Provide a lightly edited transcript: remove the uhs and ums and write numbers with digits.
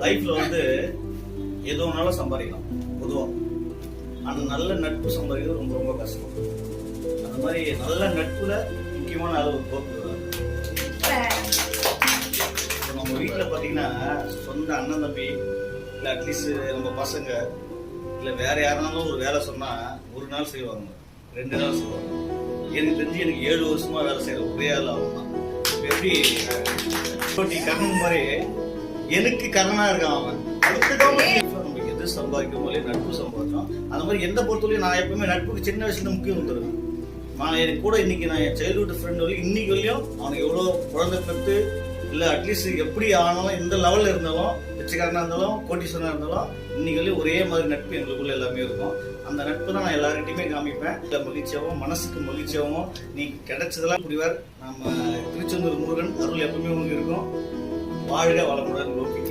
லைஃப்ல ஏதோ ஒன்னாலும் சம்பாதிக்கலாம் பொதுவா. ஆனா நல்ல நட்பு சம்பாதிக்கிறது ரொம்ப ரொம்ப கஷ்டம். அந்த மாதிரி நல்ல நட்புல முக்கியமான அளவு கோப்பு. நம்ம வீட்டுல பாத்தீங்கன்னா சொந்த அண்ணன் தம்பி இல்ல அட்லீஸ்ட் நம்ம பசங்க இல்ல வேற யாருனாலும் ஒரு வேலை சொன்னா ஒரு நாள் செய்வாங்க, 2 நாள் செய்வாங்க. எனக்கு தெரிஞ்சு எனக்கு 7 வருஷமா வேலை செய்யற ஒரே ஆள் அவன் தான். எப்படி கர்ணன் மாதிரி எனக்கு கர்ணனா இருக்கான் அவன். நம்ம எது சம்பாதிக்கும் நட்பு சம்பாதிச்சோம். அந்த மாதிரி எந்த பொறுத்தவரையும் நான் எப்பவுமே நட்புக்கு சின்ன வயசுல முக்கியம் கொடுத்துருவேன். நான் எனக்கு கூட இன்னைக்கு நான் என் சைல்ட்ஹுட் ஃப்ரெண்ட் வரைக்கும் இன்னைக்கு வரையும் அவனுக்கு எவ்வளோ குழந்தை பெற்று இல்லை அட்லீஸ்ட் எப்படி ஆனாலும் எந்த லெவலில் இருந்தாலும் பிச்சைக்காரனாக இருந்தாலும் கோட்டீஸ்வரனாக இருந்தாலும் இன்னைக்கு வரையும் ஒரே மாதிரி நட்பு எங்களுக்குள்ள எல்லாமே இருக்கும். அந்த நட்பு தான் நான் எல்லார்கிட்டையுமே காமிப்பேன். இல்லை மகிழ்ச்சியாகவும் மனசுக்கு மகிழ்ச்சியாகவும் நீ கிடைச்சதெல்லாம் புரிவார். நம்ம திருச்செந்தூர் முருகன் அருள் எப்பவுமே உங்களுக்கு இருக்கும். வாழ்க வளமுடன் கோபி.